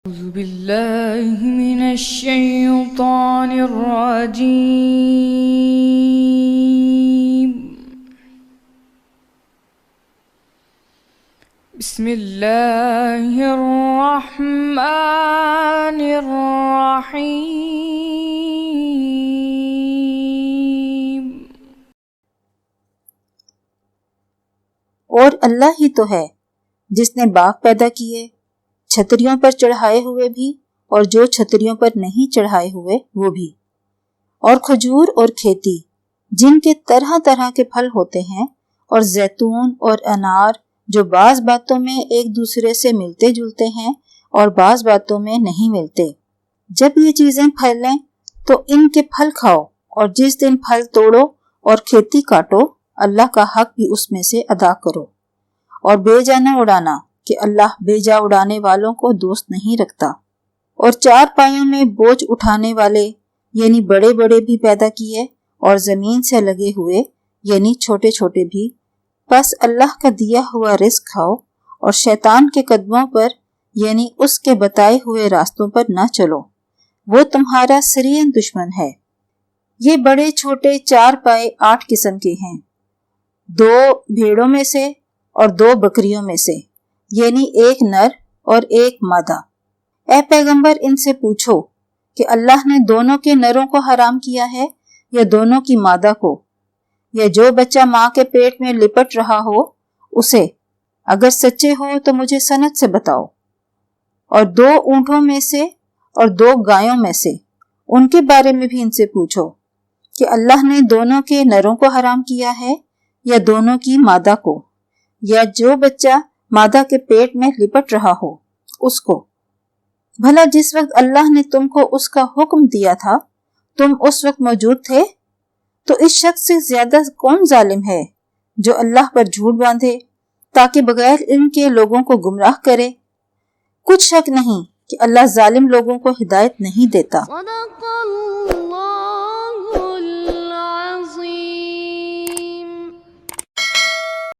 أعوذ بالله من الشيطان الرجيم. بسم الله الرحمن الرحيم. اور اللہ ہی تو ہے جس نے باغ پیدا کیے، چھتریوں پر چڑھائے ہوئے بھی اور جو چھتریوں پر نہیں چڑھائے ہوئے وہ بھی، اور کھجور اور کھیتی جن کے طرح طرح کے پھل ہوتے ہیں، اور زیتون اور انار جو بعض باتوں میں ایک دوسرے سے ملتے جلتے ہیں اور بعض باتوں میں نہیں ملتے۔ جب یہ چیزیں پھلیں تو ان کے پھل کھاؤ، اور جس دن پھل توڑو اور کھیتی کاٹو، اللہ کا حق بھی اس میں سے ادا کرو، اور بے جا نہ اڑانا کہ اللہ بے جا اڑانے والوں کو دوست نہیں رکھتا۔ اور چار پایوں میں بوجھ اٹھانے والے یعنی بڑے بڑے بھی پیدا کیے، اور زمین سے لگے ہوئے یعنی چھوٹے چھوٹے بھی۔ پس اللہ کا دیا ہوا رزق کھاؤ، اور شیطان کے قدموں پر یعنی اس کے بتائے ہوئے راستوں پر نہ چلو، وہ تمہارا سرین دشمن ہے۔ یہ بڑے چھوٹے چار پائے 8 قسم کے ہیں، 2 بھیڑوں میں سے اور 2 بکریوں میں سے، یعنی ایک نر اور ایک مادہ۔ اے پیغمبر ان سے پوچھو کہ اللہ نے دونوں کے نروں کو حرام کیا ہے یا دونوں کی مادہ کو، یا جو بچہ ماں کے پیٹ میں لپٹ رہا ہو اسے؟ اگر سچے ہو تو مجھے سند سے بتاؤ۔ اور 2 اونٹوں میں سے اور 2 گایوں میں سے، ان کے بارے میں بھی ان سے پوچھو کہ اللہ نے دونوں کے نروں کو حرام کیا ہے یا دونوں کی مادہ کو، یا جو بچہ مادہ کے پیٹ میں لپٹ رہا ہو اس کو۔ بھلا جس وقت اللہ نے تم کو اس کا حکم دیا تھا تم اس وقت موجود تھے؟ تو اس شخص سے زیادہ کون ظالم ہے جو اللہ پر جھوٹ باندھے تاکہ بغیر علم کے لوگوں کو گمراہ کرے؟ کچھ شک نہیں کہ اللہ ظالم لوگوں کو ہدایت نہیں دیتا۔